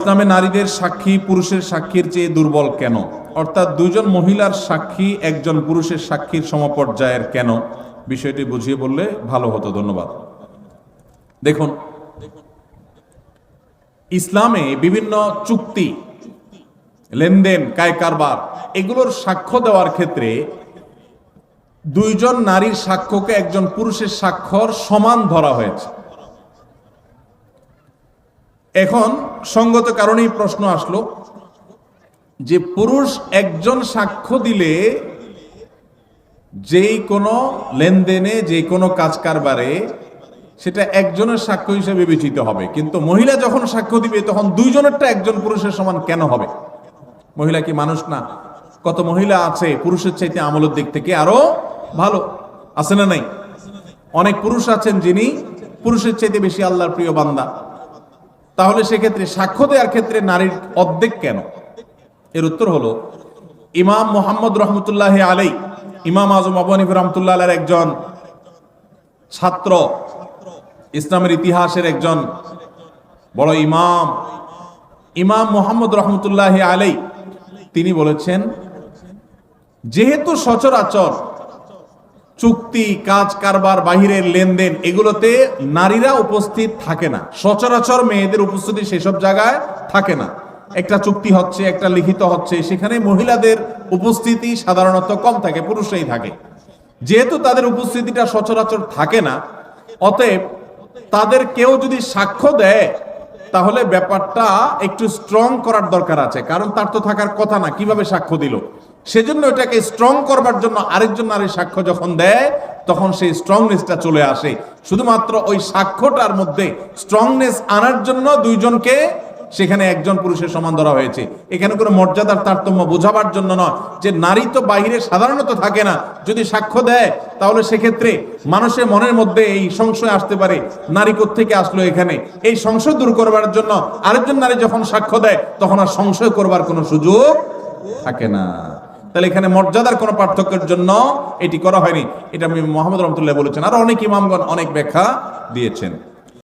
ইসলামে নারীদের সাক্ষী পুরুষের সাক্ষীর চেয়ে দুর্বল কেন? অর্থাৎ দুইজন মহিলার সাক্ষী একজন পুরুষের সাক্ষীর সমপর্যায়ের কেন? বিষয়টি বুঝিয়ে বললে ভালো হতো। ধন্যবাদ। দেখুন, ইসলামে বিভিন্ন চুক্তি, লেনদেন, কায় কারবার, এগুলোর সাক্ষ্য দেওয়ার ক্ষেত্রে দুইজন নারীর সাক্ষ্যকে একজন পুরুষের স্বাক্ষর সমান ধরা হয়েছে। এখন সঙ্গত কারণেই প্রশ্ন আসলো যে পুরুষ একজন সাক্ষ্য দিলে যেই কোনো লেনদেনে, যে কোনো কাজ কারবারে সেটা একজনের সাক্ষ্য হিসেবে বিবেচিত হবে, কিন্তু মহিলা যখন সাক্ষ্য দিবে তখন দুইজনেরটা একজন পুরুষের সমান কেন হবে? মহিলা কি মানুষ না? কত মহিলা আছে পুরুষের চাইতে আমলের দিক থেকে আরো ভালো, আছে না নাই? অনেক পুরুষ আছেন যিনি পুরুষের চাইতে বেশি আল্লাহর প্রিয় বান্দা। তাহলে সেক্ষেত্রে সাক্ষ্য দেওয়ার ক্ষেত্রে নারীর অর্ধেক কেন? এর উত্তর হলো, ইমাম মুহাম্মদ রহমতুল্লাহ আলাই, ইমাম আজম আবু হানিফা রহমতুল্লাহ আলাইহির একজন ছাত্র, ইসলামের ইতিহাসের একজন বড় ইমাম, ইমাম মুহাম্মদ রহমতুল্লাহ আলাই, তিনি বলেছেন, যেহেতু সচরাচর চুক্তি, কাজ কারবার, বাহিরের লেনদেন, এগুলোতে নারীরা উপস্থিত থাকে না, সচরাচর মেয়েদের উপস্থিতি সেসব জায়গায় থাকে না। একটা চুক্তি হচ্ছে, একটা লিখিত হচ্ছে, সেখানে মহিলাদের উপস্থিতি সাধারণত কম থাকে, পুরুষরাই থাকে। যেহেতু তাদের উপস্থিতিটা সচরাচর থাকে না, অতএব তাদের কেউ যদি সাক্ষ্য দেয় তাহলে ব্যাপারটা একটু স্ট্রং করার দরকার আছে, কারণ তার তো থাকার কথা না, কিভাবে সাক্ষ্য দিল? সেজন্য এটাকে স্ট্রং করবার জন্য আরেকজন নারীর সাক্ষ্য যখন দেয় তখন সেই স্ট্রংনেসটা চলে আসে। শুধুমাত্র ওই সাক্ষ্যটার মধ্যে স্ট্রংনেস আনার জন্য দুইজনকে সেখানে একজন পুরুষের সমান ধরা হয়েছে। এখানে কোনো মর্যাদার তারতম্য বোঝাবার জন্য নয়, যে নারী তো বাহিরে সাধারণত থাকে না, যদি সাক্ষ্য দেয় তাহলে সেক্ষেত্রে মানুষের মনের মধ্যে এই সংশয় আসতে পারে, নারী কোত্থেকে আসলো এখানে। এই সংশয় দূর করবার জন্য আরেকজন নারী যখন সাক্ষ্য দেয় তখন আর সংশয় করবার কোনো সুযোগ থাকে না। তাহলে এখানে মর্যাদার কোনো পার্থক্যের জন্য এটি করা হয়নি। এটা আমি মুহাম্মদ রহমতুল্লাহ বলেছেন, আর অনেক ইমামগণ অনেক ব্যাখ্যা দিয়েছেন।